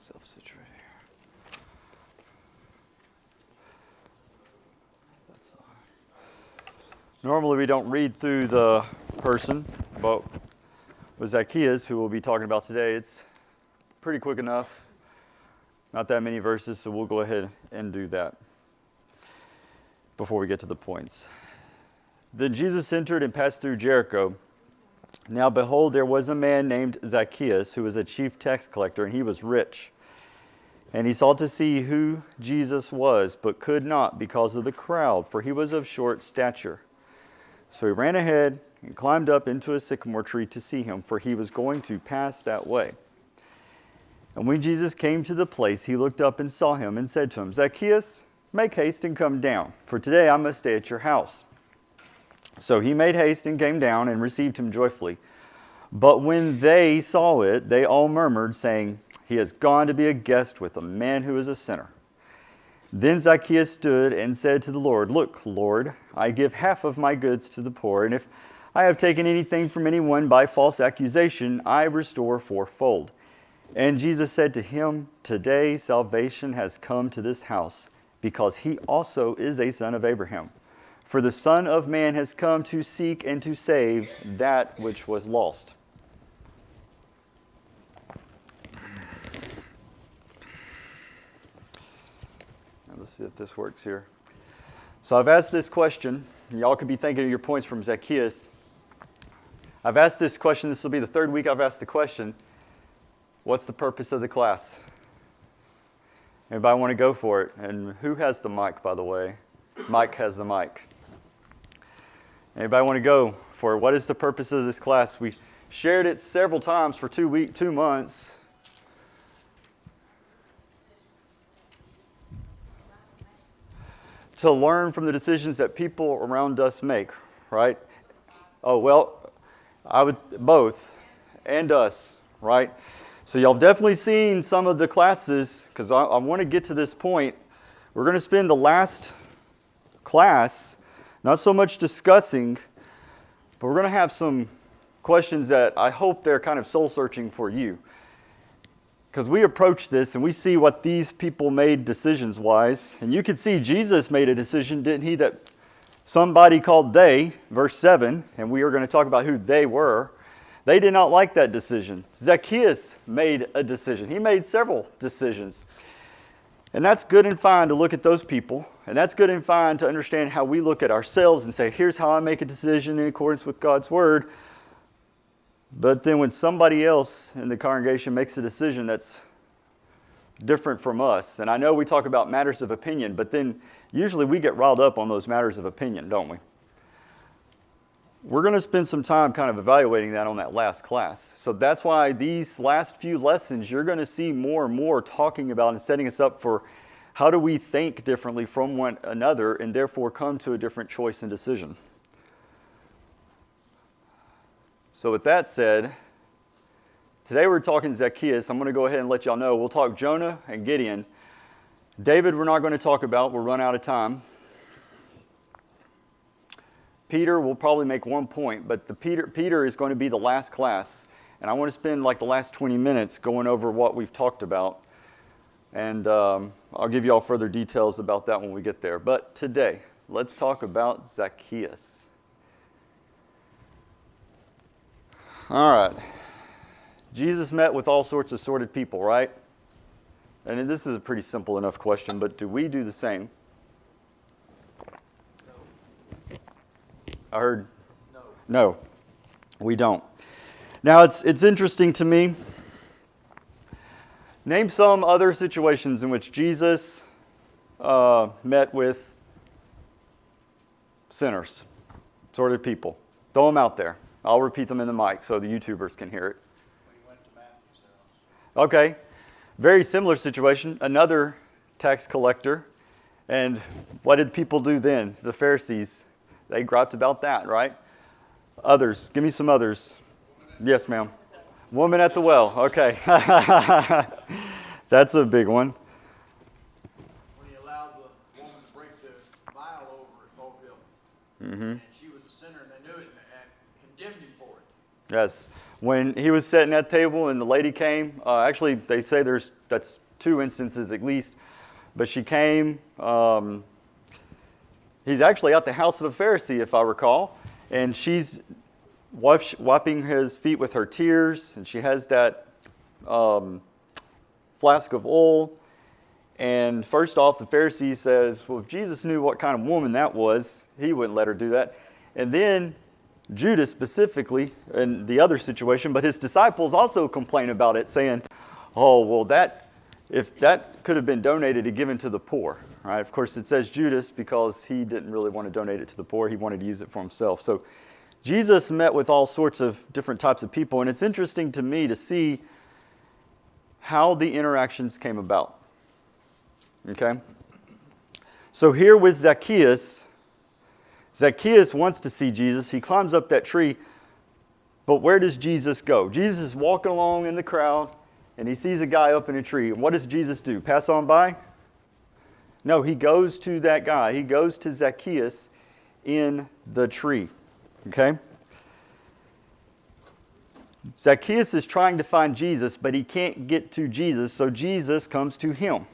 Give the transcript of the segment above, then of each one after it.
Self-situate here. That's normally we don't read through the person, but with Zacchaeus, who we'll be talking about today, it's pretty quick enough. Not that many verses, so we'll go ahead and do that before we get to the points. Then Jesus entered and passed through Jericho. Now behold, there was a man named Zacchaeus, who was a chief tax collector, and he was rich. And he sought to see who Jesus was, but could not because of the crowd, for he was of short stature. So he ran ahead and climbed up into a sycamore tree to see him, for he was going to pass that way. And when Jesus came to the place, he looked up and saw him and said to him, Zacchaeus, make haste and come down, for today I must stay at your house. So he made haste and came down and received him joyfully. But when they saw it, they all murmured, saying, he has gone to be a guest with a man who is a sinner. Then Zacchaeus stood and said to the Lord, look, Lord, I give half of my goods to the poor, and if I have taken anything from anyone by false accusation, I restore fourfold. And Jesus said to him, today salvation has come to this house, because he also is a son of Abraham. For the Son of Man has come to seek and to save that which was lost. Let's see if this works here. So I've asked this question. Y'all could be thinking of your points from Zacchaeus. I've asked this question. This will be the third week I've asked the question. What's the purpose of the class? Anybody want to go for it? And who has the mic, by the way? Mike has the mic. Anybody want to go for it? What is the purpose of this class? We shared it several times for 2 months. To learn from the decisions that people around us make, right? Oh, well, I would both, and us, right? So y'all have definitely seen some of the classes, because I want to get to this point. We're going to spend the last class not so much discussing, but we're going to have some questions that I hope they're kind of soul-searching for you. Because we approach this and we see what these people made decisions-wise. And you can see Jesus made a decision, didn't he, that somebody called they, verse 7, and we are going to talk about who they were. They did not like that decision. Zacchaeus made a decision. He made several decisions. And that's good and fine to look at those people. And that's good and fine to understand how we look at ourselves and say, here's how I make a decision in accordance with God's word. But then when somebody else in the congregation makes a decision that's different from us, and I know we talk about matters of opinion, but then usually we get riled up on those matters of opinion, don't we? We're going to spend some time kind of evaluating that on that last class. So that's why these last few lessons, you're going to see more and more talking about and setting us up for how do we think differently from one another and therefore come to a different choice and decision. So with that said, today we're talking Zacchaeus. I'm going to go ahead and let y'all know. We'll talk Jonah and Gideon. David we're not going to talk about. We'll run out of time. Peter will probably make one point, but Peter is going to be the last class. And I want to spend like the last 20 minutes going over what we've talked about. And I'll give you all further details about that when we get there. But today, let's talk about Zacchaeus. All right. Jesus met with all sorts of sorted people, right? And this is a pretty simple enough question, but do we do the same? No. I heard No. No, we don't. Now, it's interesting to me. Name some other situations in which Jesus met with sinners, sorted people. Throw them out there. I'll repeat them in the mic so the YouTubers can hear it. When he went to Matthew's house. Okay. Very similar situation. Another tax collector. And what did people do then? The Pharisees. They griped about that, right? Others. Give me some others. Yes, ma'am. Woman at the well. Okay. That's a big one. When he allowed the woman to break the vial over his pulpit. Mm-hmm. And she was a sinner and they knew it and condemned him for it. Yes. when he was sitting at the table and the lady came, actually they say that's 2 instances at least, but she came, he's actually at the house of a Pharisee, if I recall, and she's wiping his feet with her tears, and she has that flask of oil. And first off, the Pharisee says, well, if Jesus knew what kind of woman that was, he wouldn't let her do that. And then Judas specifically, in the other situation, but his disciples also complain about it, saying, oh, well, if that could have been donated and given to the poor, right? Of course, it says Judas because he didn't really want to donate it to the poor. He wanted to use it for himself. So Jesus met with all sorts of different types of people, and it's interesting to me to see how the interactions came about. Okay? So here with Zacchaeus, Zacchaeus wants to see Jesus. He climbs up that tree, but where does Jesus go? Jesus is walking along in the crowd, and he sees a guy up in a tree. And what does Jesus do? Pass on by? No, he goes to that guy. He goes to Zacchaeus in the tree. Okay? Zacchaeus is trying to find Jesus, but he can't get to Jesus, so Jesus comes to him.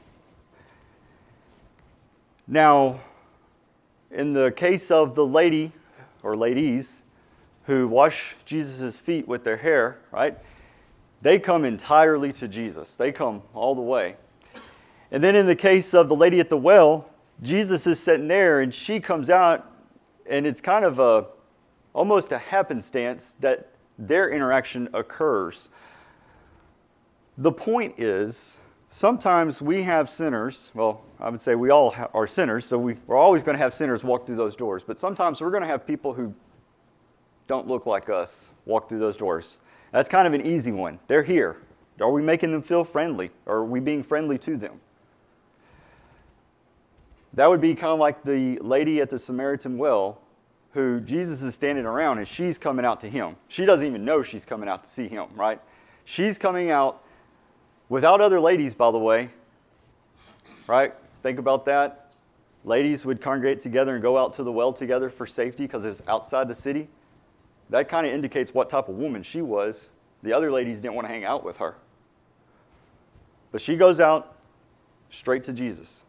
Now, in the case of the lady or ladies who wash Jesus' feet with their hair, right? They come entirely to Jesus. They come all the way. And then in the case of the lady at the well, Jesus is sitting there and she comes out, and it's kind of almost a happenstance that their interaction occurs. The point is, sometimes we have sinners, well, I would say we all are sinners, so we're always going to have sinners walk through those doors. But sometimes we're going to have people who don't look like us walk through those doors. That's kind of an easy one. They're here. Are we making them feel friendly? Or are we being friendly to them? That would be kind of like the lady at the Samaritan well who Jesus is standing around and she's coming out to him. She doesn't even know she's coming out to see him, right? She's coming out without other ladies, by the way, right? Think about that. Ladies would congregate together and go out to the well together for safety because it's outside the city. That kind of indicates what type of woman she was. The other ladies didn't want to hang out with her. But she goes out straight to Jesus.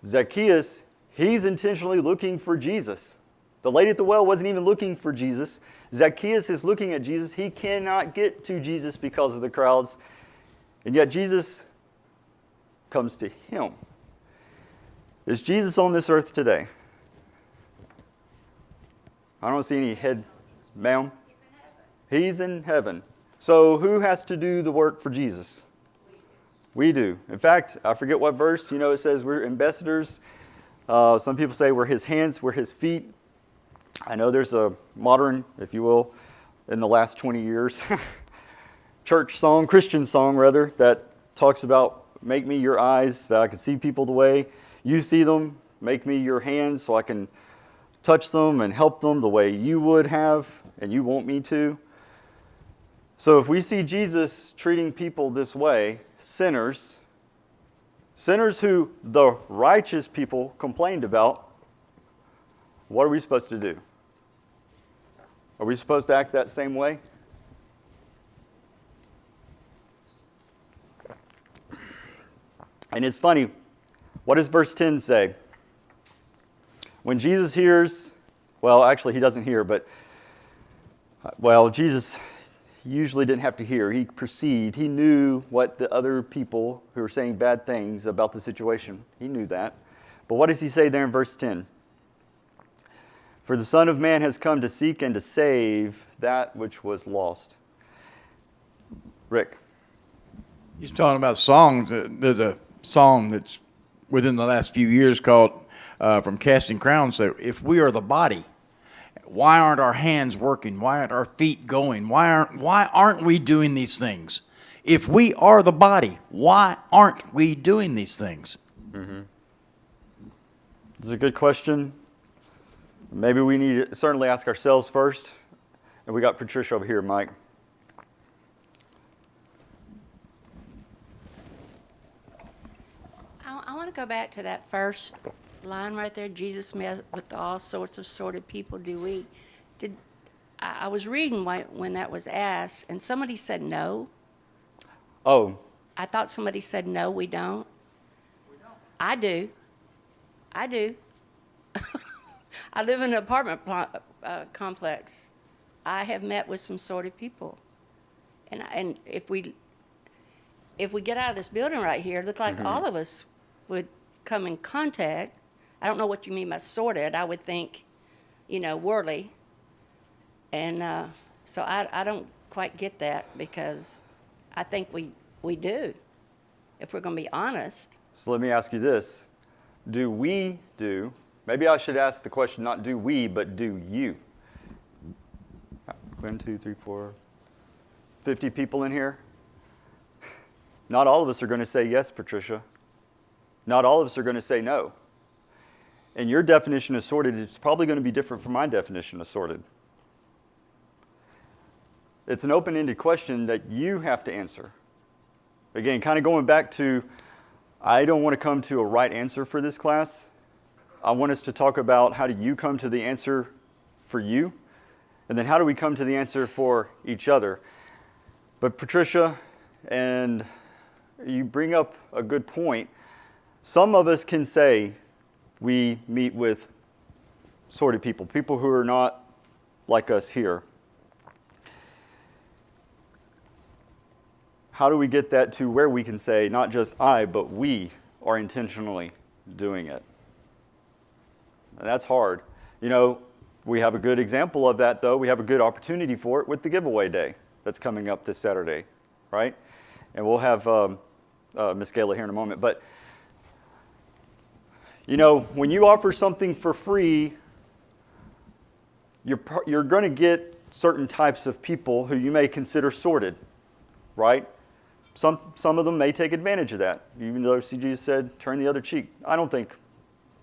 Zacchaeus, he's intentionally looking for Jesus. The lady at the well wasn't even looking for Jesus. Zacchaeus is looking at Jesus. He cannot get to Jesus because of the crowds. And yet Jesus comes to him. Is Jesus on this earth today? I don't see any head, ma'am. He's in heaven. So who has to do the work for Jesus? We do. In fact, I forget what verse. It says we're ambassadors. Some people say we're his hands, we're his feet. I know there's a modern, if you will, in the last 20 years, Christian song rather, that talks about make me your eyes that I can see people the way you see them. Make me your hands so I can touch them and help them the way you would have and you want me to. So if we see Jesus treating people this way, sinners who the righteous people complained about, what are we supposed to do? Are we supposed to act that same way? And it's funny, what does verse 10 say? When Jesus hears, well, actually he doesn't hear, but, Jesus usually didn't have to hear. He perceived, he knew what the other people who were saying bad things about the situation, he knew that. But what does he say there in verse 10? For the Son of Man has come to seek and to save that which was lost. Rick. He's talking about songs. There's a song that's within the last few years called from Casting Crowns, that if we are the body, why aren't our hands working? Why aren't our feet going? Why aren't we doing these things? If we are the body, why aren't we doing these things? Mm-hmm. This is a good question. Maybe we need to certainly ask ourselves first. And we got Patricia over here, Mike. I want to go back to that first line right there. Jesus met with all sorts of sordid people. I was reading when that was asked, and somebody said no. Oh, I thought somebody said no, we don't. I do. I do. I live in an apartment complex. I have met with some sorted people, and if we get out of this building right here, it looks like all of us would come in contact. I don't know what you mean by sorted. I would think, worldly. And so I don't quite get that, because I think we do, if we're going to be honest. so let me ask you this. Maybe I should ask the question, not do we, but do you? 1, 2, 3, 4, 50 people in here. Not all of us are going to say yes, Patricia. Not all of us are going to say no. And your definition of sorted is probably going to be different from my definition of sorted. It's an open-ended question that you have to answer. Again, kind of going back to, I don't want to come to a right answer for this class. I want us to talk about how do you come to the answer for you, and then how do we come to the answer for each other. But Patricia, and you bring up a good point. Some of us can say we meet with sorted people, people who are not like us here. How do we get that to where we can say not just I, but we are intentionally doing it? And that's hard. We have a good example of that, though. We have a good opportunity for it with the giveaway day that's coming up this Saturday, right? And we'll have Miss Gayla here in a moment. But, when you offer something for free, you're going to get certain types of people who you may consider sorted, right? Some of them may take advantage of that, even though Jesus said, turn the other cheek. I don't think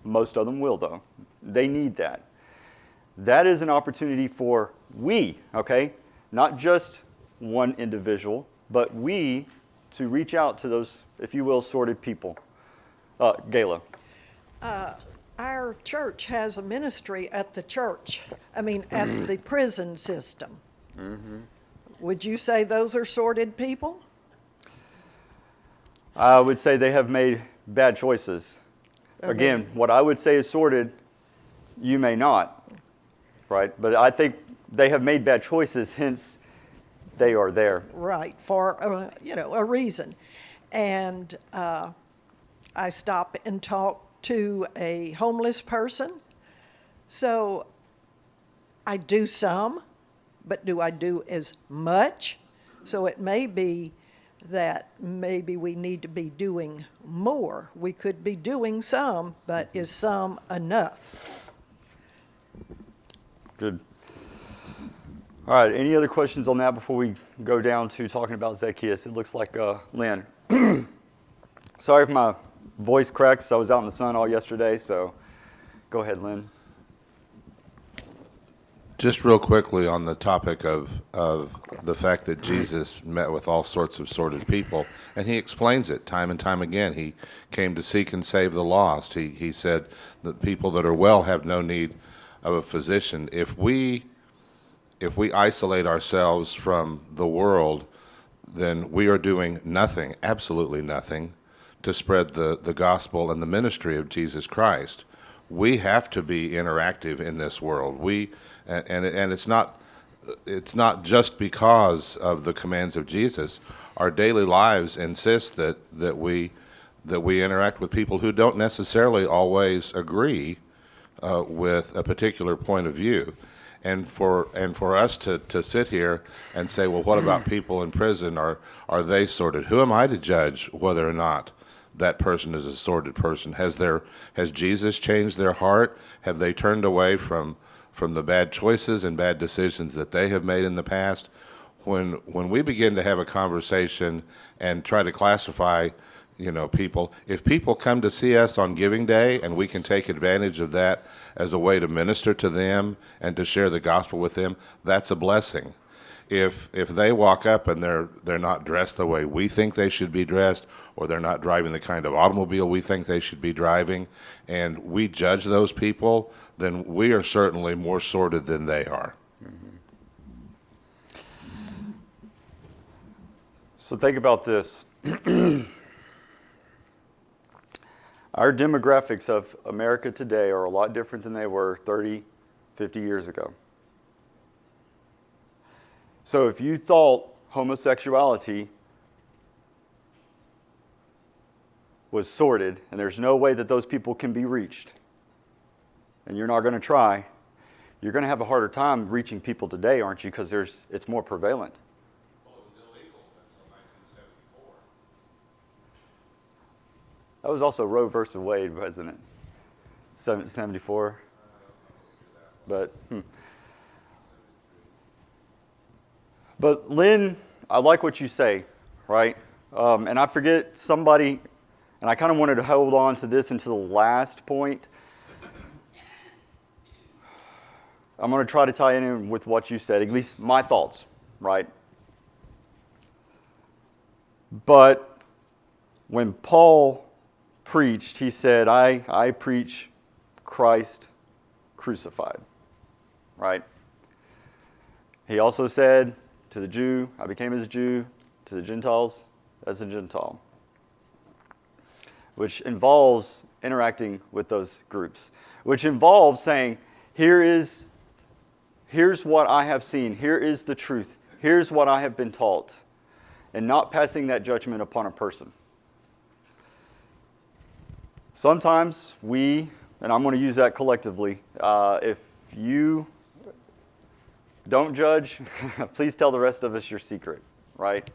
most of them will, though. They need that. That is an opportunity for we, okay? Not just one individual, but we to reach out to those, if you will, sorted people. Gayla. Our church has a ministry at the church, at the prison system. Mm-hmm. Would you say those are sorted people? I would say they have made bad choices. Okay. Again, what I would say is sorted, you may not, right? But I think they have made bad choices, hence they are there. Right, for a reason. And I stop and talk to a homeless person. So I do some, but do I do as much? So it may be that maybe we need to be doing more. We could be doing some, but is some enough? Good. All right, any other questions on that before we go down to talking about Zacchaeus? It looks like Lynn. Sorry if my voice cracks. I was out in the sun all yesterday, so go ahead, Lynn. Just real quickly on the topic of the fact that Jesus met with all sorts of sorted people, and he explains it time and time again. He came to seek and save the lost. He said that people that are well have no need of a physician. If we isolate ourselves from the world, then we are doing nothing, absolutely nothing, to spread the gospel and the ministry of Jesus Christ. We have to be interactive in this world. And it's not just because of the commands of Jesus. Our daily lives insist that we interact with people who don't necessarily always agree with a particular point of view. And for us to sit here and say, well, what about people in prison? Are they sorted? Who am I to judge whether or not that person is a sorted person? Has Jesus changed their heart? Have they turned away from the bad choices and bad decisions that they have made in the past? When we begin to have a conversation and try to classify, people, if people come to see us on Giving Day and we can take advantage of that as a way to minister to them and to share the gospel with them, that's a blessing. If they walk up and they're not dressed the way we think they should be dressed, or they're not driving the kind of automobile we think they should be driving, and we judge those people, then we are certainly more sorted than they are. So think about this. Our demographics of America today are a lot different than they were 30, 50 years ago. So if you thought homosexuality was sorted and there's no way that those people can be reached, and you're not going to try, you're going to have a harder time reaching people today, aren't you? Because it's more prevalent. Well, it was illegal until 1974. That was also Roe versus Wade, wasn't it? 74. But Lynn, I like what you say, right? And I forget somebody, and I kind of wanted to hold on to this until the last point. I'm going to try to tie it in with what you said, at least my thoughts, right? But when Paul preached, he said, I preach Christ crucified, right? He also said, to the Jew, I became as a Jew, to the Gentiles, as a Gentile, which involves interacting with those groups, which involves saying, here's what I have seen, here is the truth, here's what I have been taught, and not passing that judgment upon a person. Sometimes we, and I'm going to use that collectively, if you don't judge, please tell the rest of us your secret, right?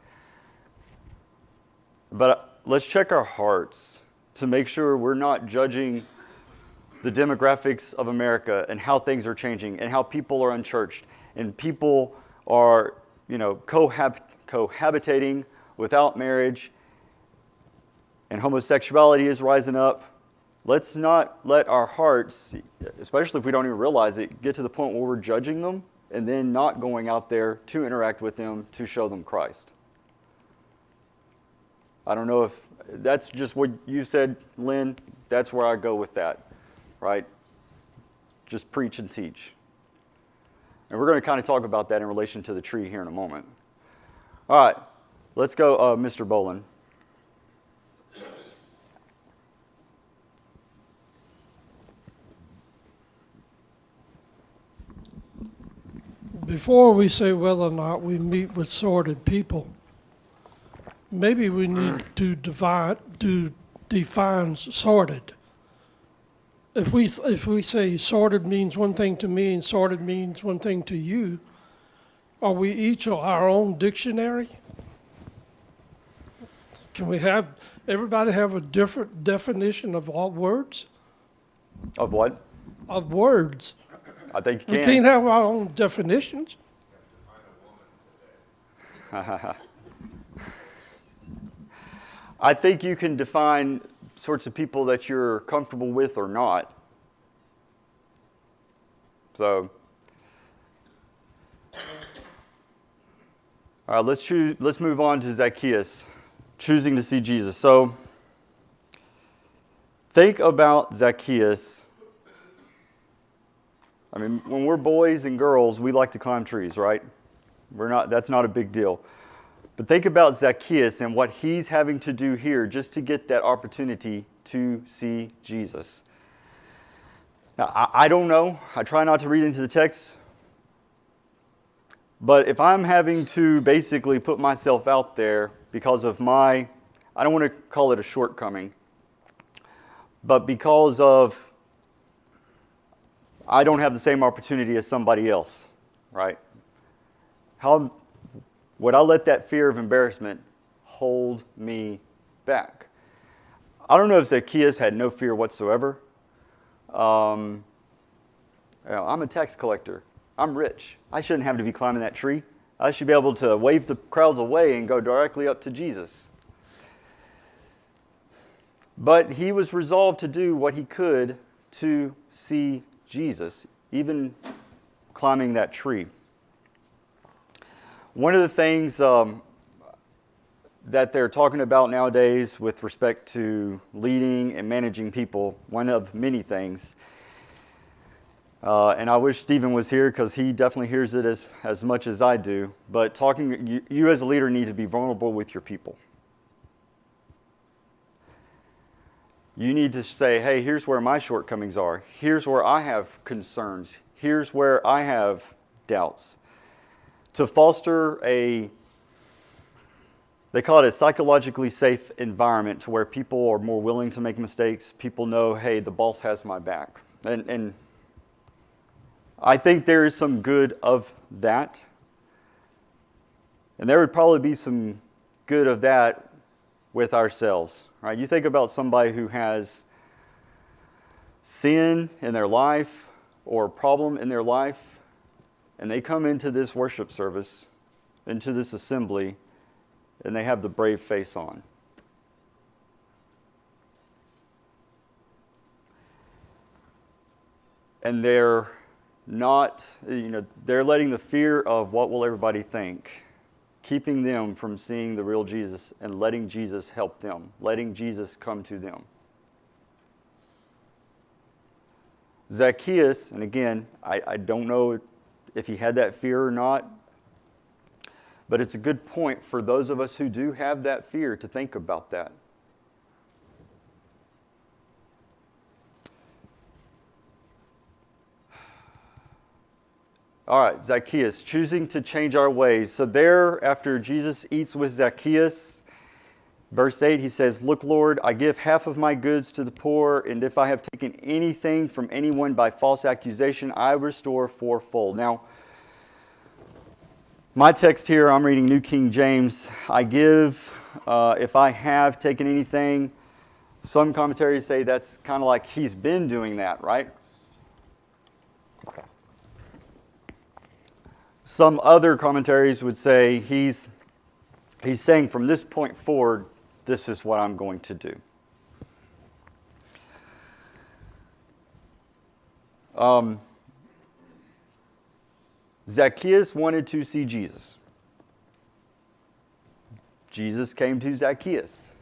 But let's check our hearts to make sure we're not judging the demographics of America and how things are changing and how people are unchurched and people are, cohabitating without marriage and homosexuality is rising up. Let's not let our hearts, especially if we don't even realize it, get to the point where we're judging them and then not going out there to interact with them to show them Christ. I don't know if that's just what you said, Lynn. That's where I go with that, right? Just preach and teach. And we're going to kind of talk about that in relation to the tree here in a moment. All right, let's go, Mr. Bolin. Before we say whether or not we meet with sordid people, maybe we need to define sordid. If we say sordid means one thing to me and sordid means one thing to you, are we each our own dictionary? Can we have everybody have a different definition of all words? Of what? Of words. I think you We can't have our own definitions. I think you can define sorts of people that you're comfortable with or not. So, all right, let's move on to Zacchaeus, choosing to see Jesus. So, think about Zacchaeus. I mean, when we're boys and girls, we like to climb trees, right? That's not a big deal. But think about Zacchaeus and what he's having to do here just to get that opportunity to see Jesus. Now, I don't know. I try not to read into the text. But if I'm having to basically put myself out there because of I don't want to call it a shortcoming, but because of I don't have the same opportunity as somebody else, right? How would I let that fear of embarrassment hold me back? I don't know if Zacchaeus had no fear whatsoever. I'm a tax collector. I'm rich. I shouldn't have to be climbing that tree. I should be able to wave the crowds away and go directly up to Jesus. But he was resolved to do what he could to see Jesus, even climbing that tree. One of the things that they're talking about nowadays with respect to leading and managing people, one of many things, And I wish Stephen was here because he definitely hears it as much as I do. But you as a leader need to be vulnerable with your people. You need to say, hey, here's where my shortcomings are. Here's where I have concerns. Here's where I have doubts. To foster they call it a psychologically safe environment to where people are more willing to make mistakes. People know, hey, the boss has my back. And I think there is some good of that. And there would probably be some good of that with ourselves, right? You think about somebody who has sin in their life or a problem in their life, and they come into this worship service, into this assembly, and they have the brave face on. And they're not, they're letting the fear of what will everybody think, keeping them from seeing the real Jesus and letting Jesus help them, letting Jesus come to them. Zacchaeus, and again, I don't know if he had that fear or not, but it's a good point for those of us who do have that fear to think about that. All right, Zacchaeus, choosing to change our ways. So there, after Jesus eats with Zacchaeus, verse 8, he says, "Look, Lord, I give half of my goods to the poor, and if I have taken anything from anyone by false accusation, I restore fourfold." Now, my text here, I'm reading New King James. I give, if I have taken anything. Some commentaries say that's kind of like he's been doing that, right? Some other commentaries would say he's saying from this point forward, this is what I'm going to do. Zacchaeus wanted to see Jesus. Jesus came to Zacchaeus.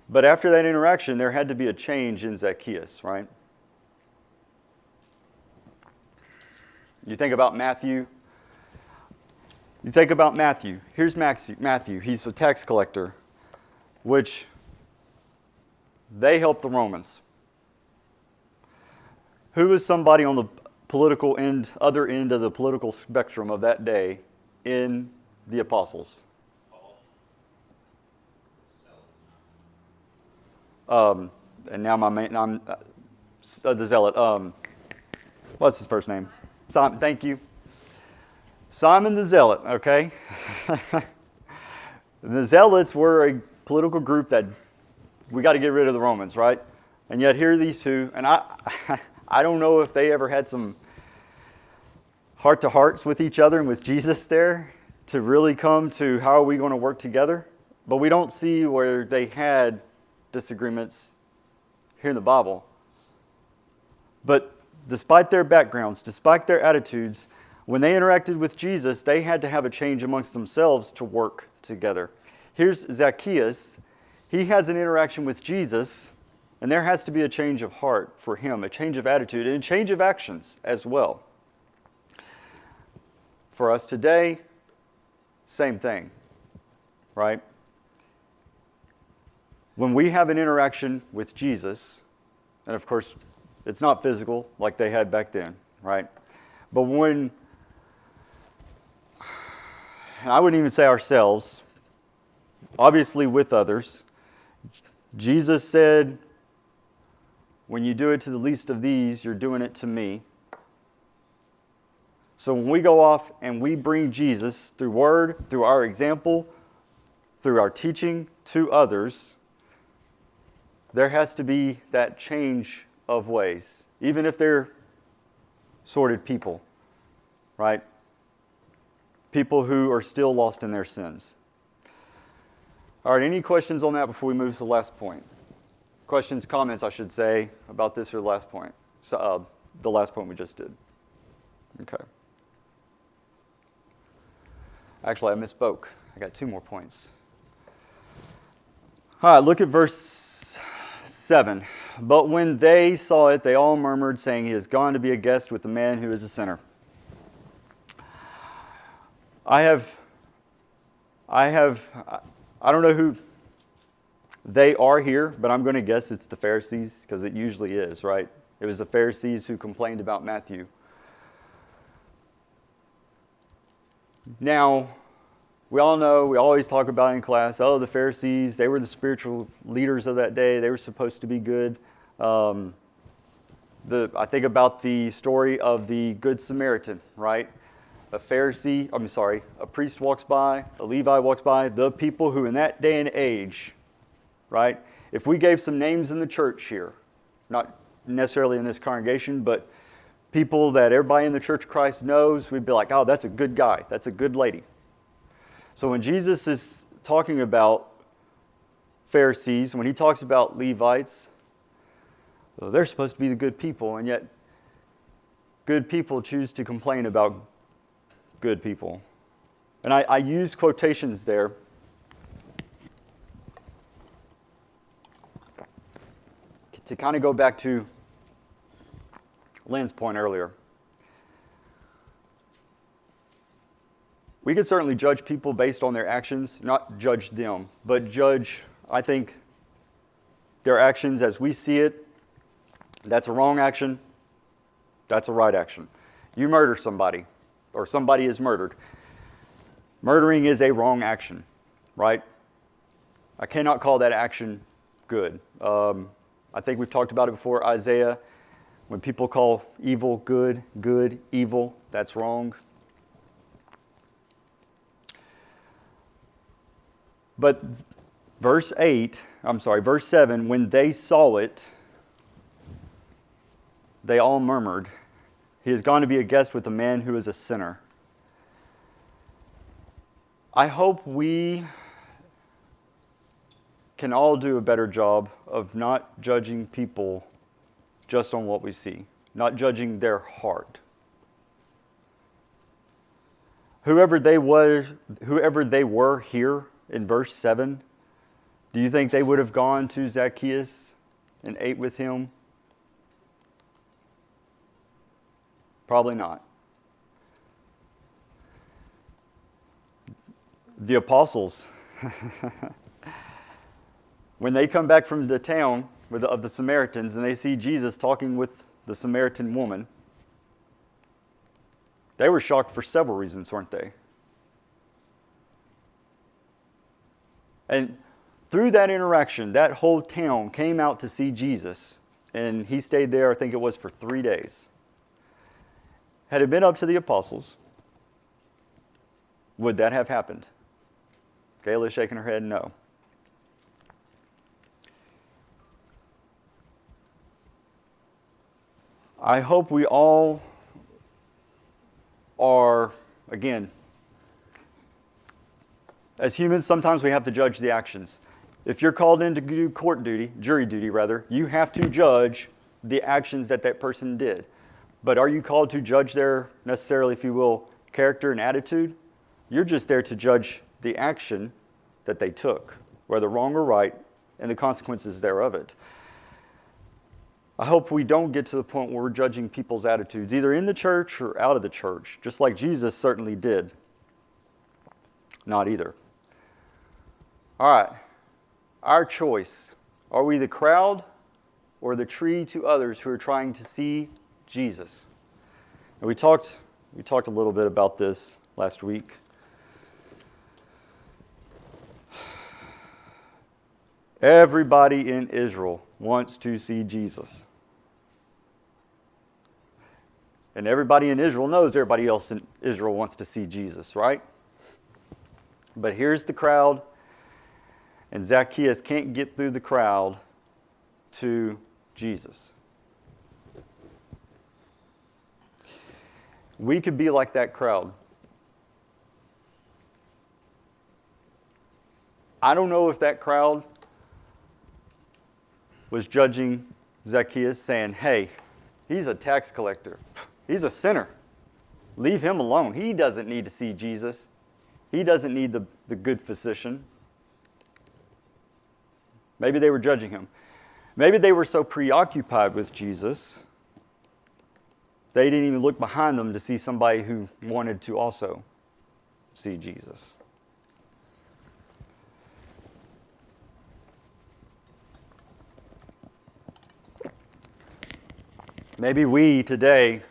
But after that interaction, there had to be a change in Zacchaeus, right? You think about Matthew. Here's Matthew. He's a tax collector, which they helped the Romans. Who was somebody on the other end of the political spectrum of that day in the apostles? And now I'm the zealot. What's his first name? Simon, thank you. Simon the Zealot, okay? The Zealots were a political group that we got to get rid of the Romans, right? And yet here are these two, and I don't know if they ever had some heart-to-hearts with each other and with Jesus there to really come to how are we going to work together. But we don't see where they had disagreements here in the Bible. But despite their backgrounds, despite their attitudes, when they interacted with Jesus, they had to have a change amongst themselves to work together. Here's Zacchaeus. He has an interaction with Jesus, and there has to be a change of heart for him, a change of attitude, and a change of actions as well. For us today, same thing, right? When we have an interaction with Jesus, and of course, it's not physical like they had back then, right? But when, and I wouldn't even say ourselves, obviously with others, Jesus said, when you do it to the least of these, you're doing it to me. So when we go off and we bring Jesus through word, through our example, through our teaching to others, there has to be that change of ways, even if they're sordid people, right? People who are still lost in their sins. All right, any questions on that before we move to the last point? Questions, comments, I should say, about this or the last point? So, the last point we just did. Okay. Actually, I misspoke. I got 2 more points. All right, look at verse 7. But when they saw it, they all murmured, saying, He has gone to be a guest with the man who is a sinner. I don't know who they are here, but I'm going to guess it's the Pharisees, because it usually is, right? It was the Pharisees who complained about Matthew. Now, we all know, we always talk about in class, oh, the Pharisees, they were the spiritual leaders of that day. They were supposed to be good. I think about the story of the Good Samaritan, right? A priest walks by, a Levi walks by, the people who in that day and age, right? If we gave some names in the church here, not necessarily in this congregation, but people that everybody in the Church of Christ knows, we'd be like, oh, that's a good guy, that's a good lady. So when Jesus is talking about Pharisees, when he talks about Levites, well, they're supposed to be the good people, and yet good people choose to complain about good people. And I use quotations there to kind of go back to Lynn's point earlier. We could certainly judge people based on their actions, not judge them, but judge, I think, their actions as we see it. That's a wrong action. That's a right action. You murder somebody, or somebody is murdered. Murdering is a wrong action, right? I cannot call that action good. I think we've talked about it before. Isaiah, when people call evil good, good evil, that's wrong. But verse 7, when they saw it, they all murmured, He has gone to be a guest with a man who is a sinner. I hope we can all do a better job of not judging people just on what we see, not judging their heart. Whoever they were here in verse 7, do you think they would have gone to Zacchaeus and ate with him? Probably not. The apostles, when they come back from the town of the Samaritans and they see Jesus talking with the Samaritan woman, they were shocked for several reasons, weren't they? And through that interaction, that whole town came out to see Jesus, and he stayed there, I think it was for 3 days. Had it been up to the apostles, would that have happened? Kayla's shaking her head no. I hope we all are, again, as humans, sometimes we have to judge the actions. If you're called in to do jury duty, you have to judge the actions that person did. But are you called to judge their, necessarily, if you will, character and attitude? You're just there to judge the action that they took, whether wrong or right, and the consequences thereof it. I hope we don't get to the point where we're judging people's attitudes, either in the church or out of the church, just like Jesus certainly did. Not either. All right, our choice. Are we the crowd or the tree to others who are trying to see Jesus? And we talked a little bit about this last week. Everybody in Israel wants to see Jesus. And everybody in Israel knows everybody else in Israel wants to see Jesus, right? But here's the crowd, and Zacchaeus can't get through the crowd to Jesus. We could be like that crowd. I don't know if that crowd was judging Zacchaeus, saying, hey, he's a tax collector. He's a sinner. Leave him alone. He doesn't need to see Jesus. He doesn't need the good physician. Maybe they were judging him. Maybe they were so preoccupied with Jesus, they didn't even look behind them to see somebody who wanted to also see Jesus. Maybe we today,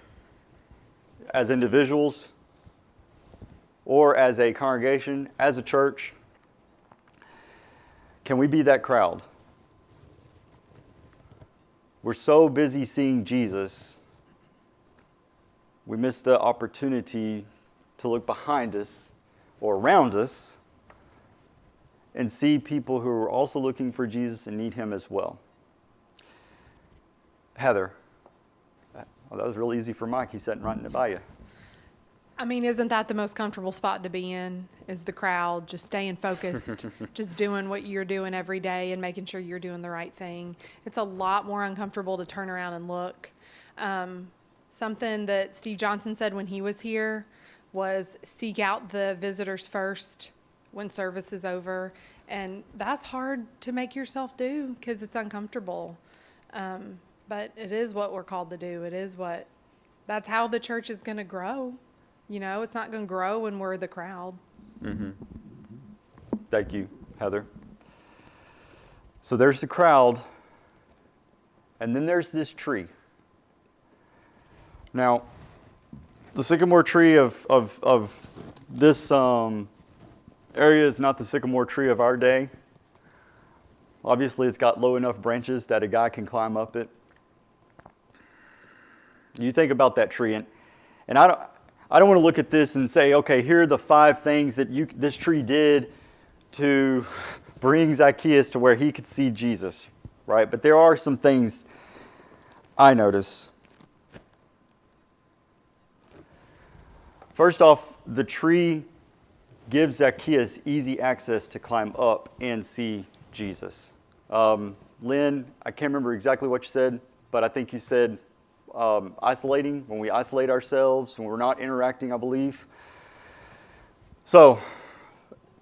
as individuals, or as a congregation, as a church, can we be that crowd? We're so busy seeing Jesus, we miss the opportunity to look behind us or around us and see people who are also looking for Jesus and need him as well. Heather. Well, that was real easy for Mike. He's sitting right in the by you. I mean, isn't that the most comfortable spot to be in, is the crowd, just staying focused, just doing what you're doing every day and making sure you're doing the right thing. It's a lot more uncomfortable to turn around and look. Something that Steve Johnson said when he was here was seek out the visitors first when service is over. And that's hard to make yourself do because it's uncomfortable. But it is what we're called to do. That's how the church is going to grow. You know, it's not going to grow when we're the crowd. Mm-hmm. Thank you, Heather. So there's the crowd, and then there's this tree. Now, the sycamore tree of this area is not the sycamore tree of our day. Obviously, it's got low enough branches that a guy can climb up it. You think about that tree, and I don't want to look at this and say, okay, here are the 5 things that this tree did to bring Zacchaeus to where he could see Jesus, right? But there are some things I notice. First off, the tree gives Zacchaeus easy access to climb up and see Jesus. Lynn, I can't remember exactly what you said, but I think you said isolating, when we isolate ourselves, when we're not interacting, I believe. So,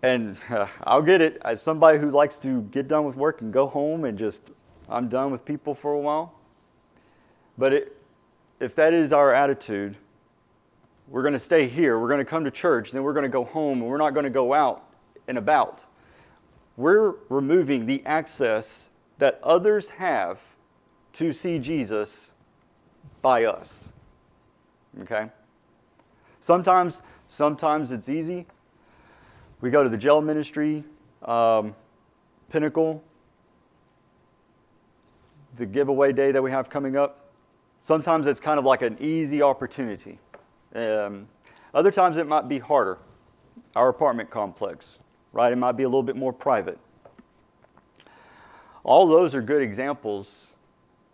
and I'll get it, as somebody who likes to get done with work and go home and just, I'm done with people for a while. But if that is our attitude, we're going to stay here, we're going to come to church, then we're going to go home, and we're not going to go out and about. We're removing the access that others have to see Jesus by us. Okay? Sometimes it's easy. We go to the jail ministry, Pinnacle, the giveaway day that we have coming up. Sometimes it's kind of like an easy opportunity. Other times it might be harder. Our apartment complex, right? It might be a little bit more private. All those are good examples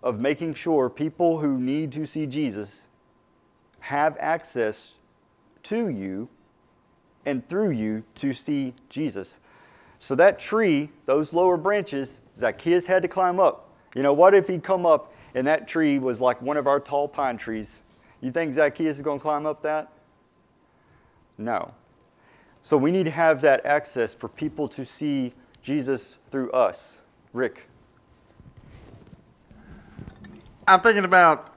of making sure people who need to see Jesus have access to you and through you to see Jesus. So that tree, those lower branches, Zacchaeus had to climb up. You know, what if he'd come up and that tree was like one of our tall pine trees? You think Zacchaeus is going to climb up that? No. So we need to have that access for people to see Jesus through us. Rick. I'm thinking about,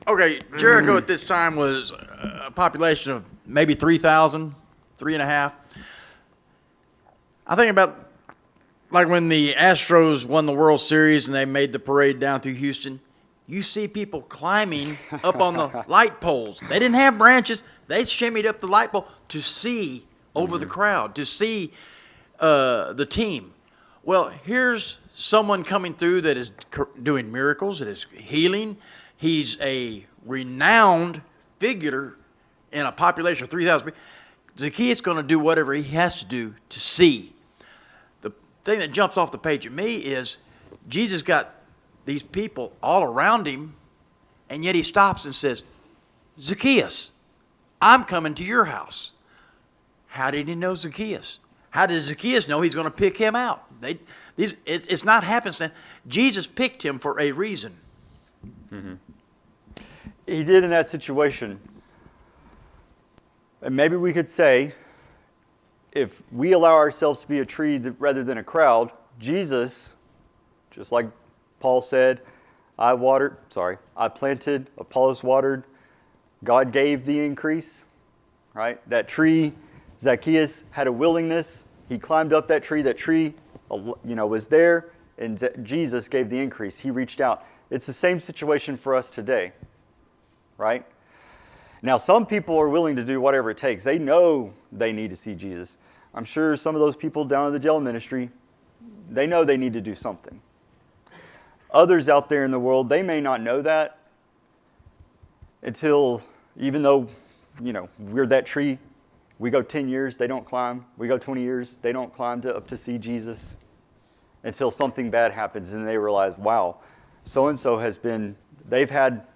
okay, Jericho at this time was a population of maybe 3,000, 3.5. I think about like when the Astros won the World Series and they made the parade down through Houston. You see people climbing up on the light poles. They didn't have branches. They shimmied up the light pole to see over the crowd, to see the team. Well, here's someone coming through that is doing miracles, that is healing. He's a renowned figure in a population of 3,000 people. Zacchaeus is going to do whatever he has to do to see. The thing that jumps off the page at me is Jesus got these people all around him, and yet he stops and says, Zacchaeus, I'm coming to your house. How did he know Zacchaeus? How did Zacchaeus know he's going to pick him out? It's not happenstance. Jesus picked him for a reason. Mm-hmm. He did in that situation. And maybe we could say, if we allow ourselves to be a tree rather than a crowd, Jesus, just like Paul said, I planted, Apollos watered, God gave the increase, right? That tree, Zacchaeus had a willingness. He climbed up that tree, was there, and Jesus gave the increase. He reached out. It's the same situation for us today, right? Now, some people are willing to do whatever it takes. They know they need to see Jesus. I'm sure some of those people down in the jail ministry, they know they need to do something. Others out there in the world, they may not know that until, even though, we're that tree, we go 10 years, they don't climb. We go 20 years, they don't climb up to see Jesus until something bad happens and they realize, wow, so-and-so they've had,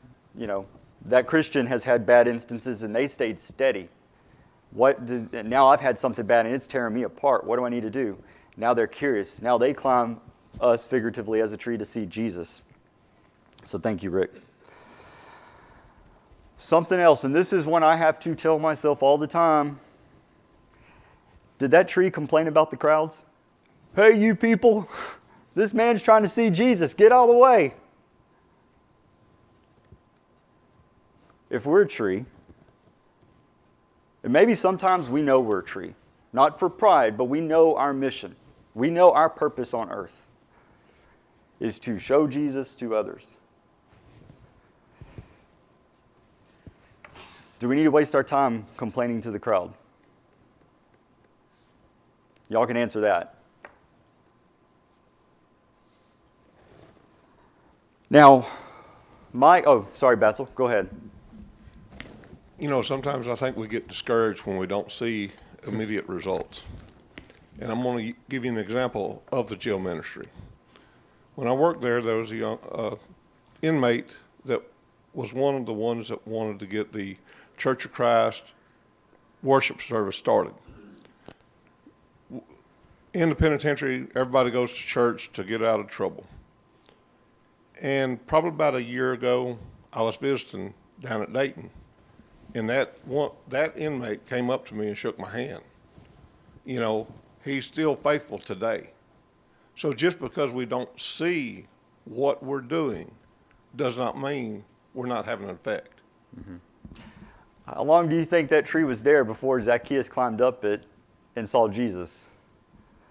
that Christian has had bad instances and they stayed steady. Now I've had something bad and it's tearing me apart. What do I need to do? Now they're curious. Now they climb us figuratively as a tree to see Jesus. So thank you, Rick. Something else, and this is one I have to tell myself all the time. Did that tree complain about the crowds? Hey, you people, this man's trying to see Jesus. Get out of the way. If we're a tree, and maybe sometimes we know we're a tree, not for pride, but we know our mission. We know our purpose on earth is to show Jesus to others. Do we need to waste our time complaining to the crowd? Y'all can answer that. Now, sorry, Batzel, go ahead. Sometimes I think we get discouraged when we don't see immediate results. And I'm going to give you an example of the jail ministry. When I worked there was a young inmate that was one of the ones that wanted to get the Church of Christ worship service started. In the penitentiary, everybody goes to church to get out of trouble. And probably about a year ago, I was visiting down at Dayton. And that inmate came up to me and shook my hand. He's still faithful today. So just because we don't see what we're doing does not mean we're not having an effect. Mm-hmm. How long do you think that tree was there before Zacchaeus climbed up it and saw Jesus?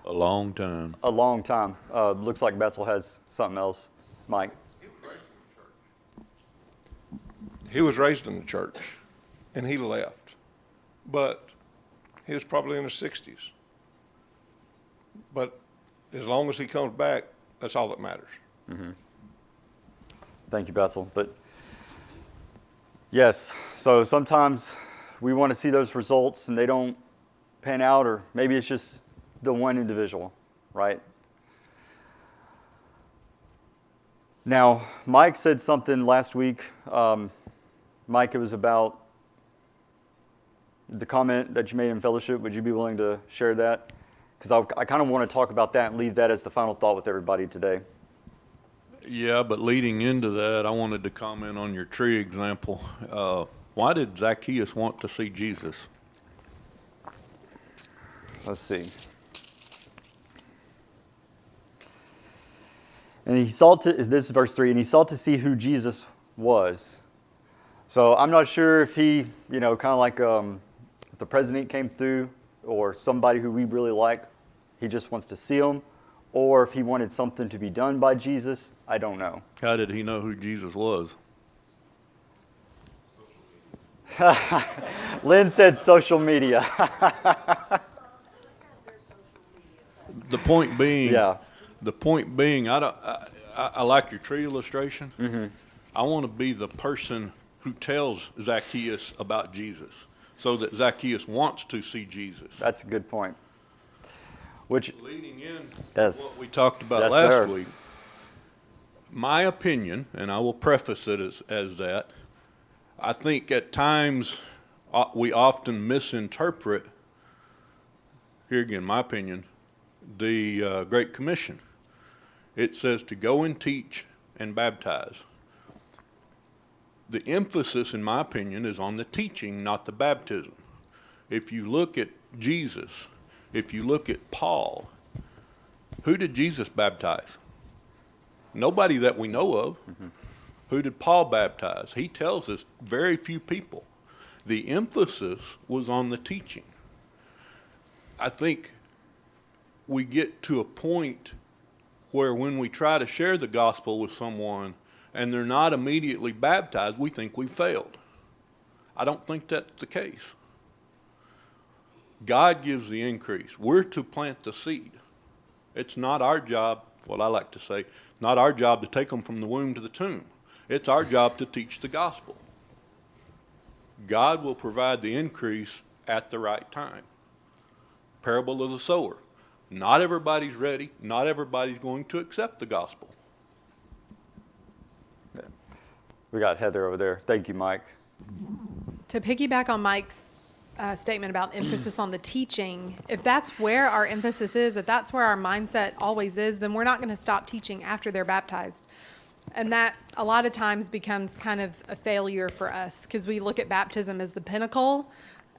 A long time. A long time. Looks like Betzel has something else. Mike? He was raised in the church, and he left. But he was probably in his 60s. But as long as he comes back, that's all that matters. Mm-hmm. Thank you, Betzel. But yes, so sometimes we want to see those results and they don't pan out, or maybe it's just the one individual, right? Now, Mike said something last week. Mike, it was about the comment that you made in fellowship. Would you be willing to share that? Because I kind of want to talk about that and leave that as the final thought with everybody today. Yeah, but leading into that, I wanted to comment on your tree example. Why did Zacchaeus want to see Jesus? Let's see. And he sought to, this is verse 3, and he sought to see who Jesus was. So I'm not sure if he, kind of like if the president came through or somebody who we really like, he just wants to see him, or if he wanted something to be done by Jesus, I don't know. How did he know who Jesus was? Lynn said social media. The point being, Yeah. I like your tree illustration. Mm-hmm. I want to be the person who tells Zacchaeus about Jesus, so that Zacchaeus wants to see Jesus. That's a good point. Which, leading in yes, to what we talked about yes, last sir. week, my opinion, and I will preface it as that, I think at times we often misinterpret, here again, my opinion, the Great Commission. It says to go and teach and baptize. The emphasis, in my opinion, is on the teaching, not the baptism. If you look at Jesus, if you look at Paul, who did Jesus baptize? Nobody that we know of. Who did Paul baptize? He tells us very few people. The emphasis was on the teaching. I think we get to a point where when we try to share the gospel with someone and they're not immediately baptized, we think we failed. I don't think that's the case. God gives the increase. We're to plant the seed. It's not our job, what I like to say, not our job to take them from the womb to the tomb. It's our job to teach the gospel. God will provide the increase at the right time. Parable of the sower. Not everybody's ready. Not everybody's going to accept the gospel. We got Heather over there. Thank you, Mike. To piggyback on Mike's statement about emphasis on the teaching, if that's where our emphasis is, if that's where our mindset always is, then we're not going to stop teaching after they're baptized. And that a lot of times becomes kind of a failure for us because we look at baptism as the pinnacle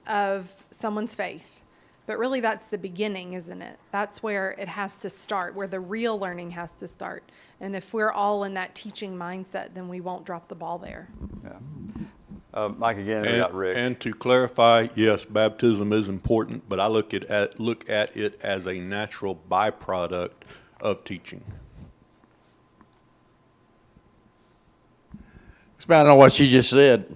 of someone's faith. But really that's the beginning, isn't it? That's where it has to start, where the real learning has to start. And if we're all in that teaching mindset, then we won't drop the ball there. Yeah. Mike again, we got Rick. And to clarify, yes, baptism is important, but I look at it as a natural byproduct of teaching. Expounding on what she just said,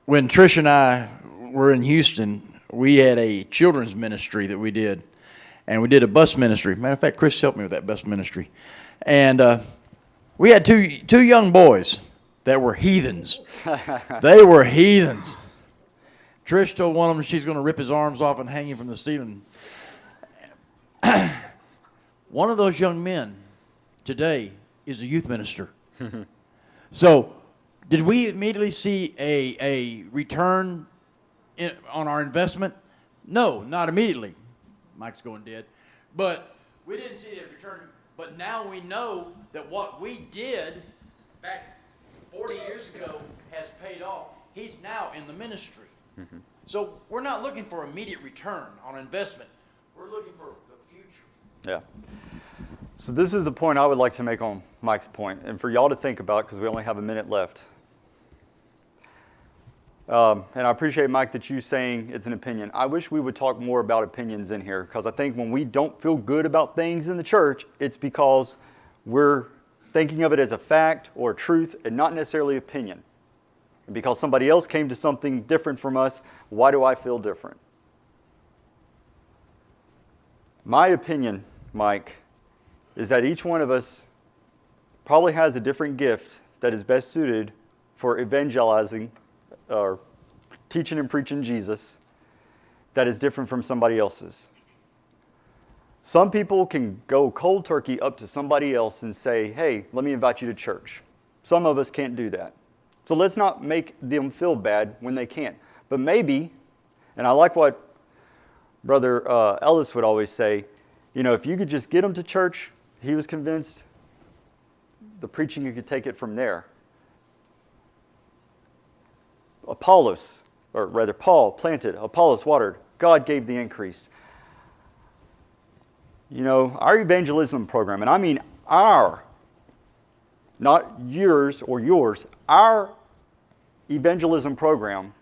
when Trish and I were in Houston, we had a children's ministry that we did, and we did a bus ministry. Matter of fact, Chris helped me with that bus ministry. And we had two young boys that were heathens. They were heathens. Trish told one of them she's going to rip his arms off and hang him from the ceiling. One of those young men today is a youth minister. So did we immediately see a return on our investment? No, not immediately. Mike's going dead. But we didn't see that return. But now we know that what we did back 40 years ago has paid off. He's now in the ministry. Mm-hmm. So we're not looking for immediate return on investment. We're looking for the future. Yeah. So this is the point I would like to make on Mike's point, and for y'all to think about, because we only have a minute left. And I appreciate, Mike, that you saying it's an opinion. I wish we would talk more about opinions in here, because I think when we don't feel good about things in the church, it's because we're thinking of it as a fact or a truth and not necessarily opinion. And because somebody else came to something different from us, why do I feel different? My opinion, Mike, is that each one of us probably has a different gift that is best suited for evangelizing or teaching and preaching Jesus that is different from somebody else's. Some people can go cold turkey up to somebody else and say, hey, let me invite you to church. Some of us can't do that. So let's not make them feel bad when they can't. But maybe, and I like what Brother Ellis would always say, if you could just get them to church, he was convinced the preaching, you could take it from there. Paul planted, Apollos watered, God gave the increase. Our evangelism program, and I mean our, not yours or yours, our evangelism program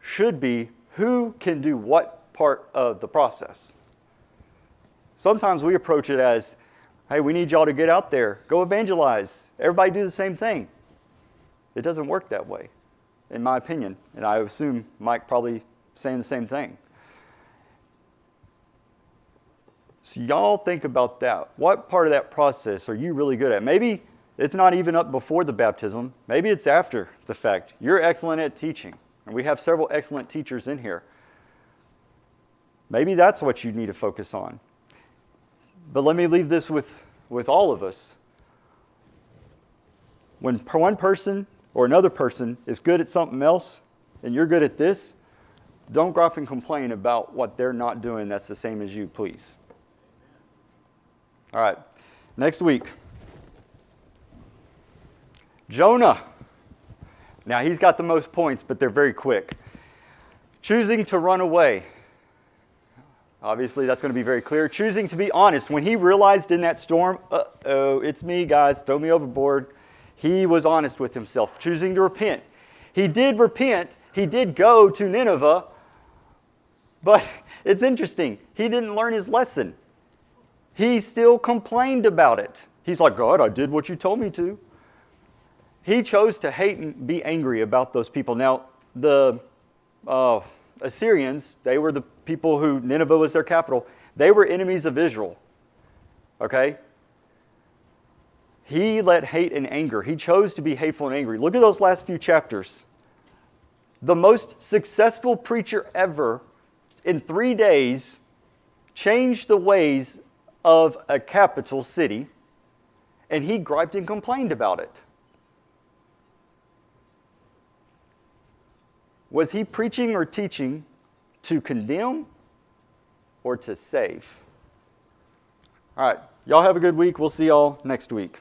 should be who can do what part of the process. Sometimes we approach it as, hey, we need y'all to get out there, go evangelize. Everybody do the same thing. It doesn't work that way, in my opinion. And I assume Mike probably saying the same thing. So y'all think about that. What part of that process are you really good at? Maybe it's not even up before the baptism. Maybe it's after the fact. You're excellent at teaching. And we have several excellent teachers in here. Maybe that's what you need to focus on. But let me leave this with all of us. When one person or another person is good at something else and you're good at this, don't go up and complain about what they're not doing that's the same as you, please. All right, next week. Jonah. Now, he's got the most points, but they're very quick. Choosing to run away. Obviously, that's going to be very clear. Choosing to be honest. When he realized in that storm, uh-oh, it's me, guys, throw me overboard, he was honest with himself, choosing to repent. He did repent. He did go to Nineveh, but it's interesting. He didn't learn his lesson. He still complained about it. He's like, God, I did what you told me to. He chose to hate and be angry about those people. Now, the Assyrians, they were the people who, Nineveh was their capital. They were enemies of Israel. Okay? He let hate and anger. He chose to be hateful and angry. Look at those last few chapters. The most successful preacher ever, in 3 days, changed the ways of a capital city, and he griped and complained about it. Was he preaching or teaching to condemn or to save? All right. Y'all have a good week. We'll see y'all next week.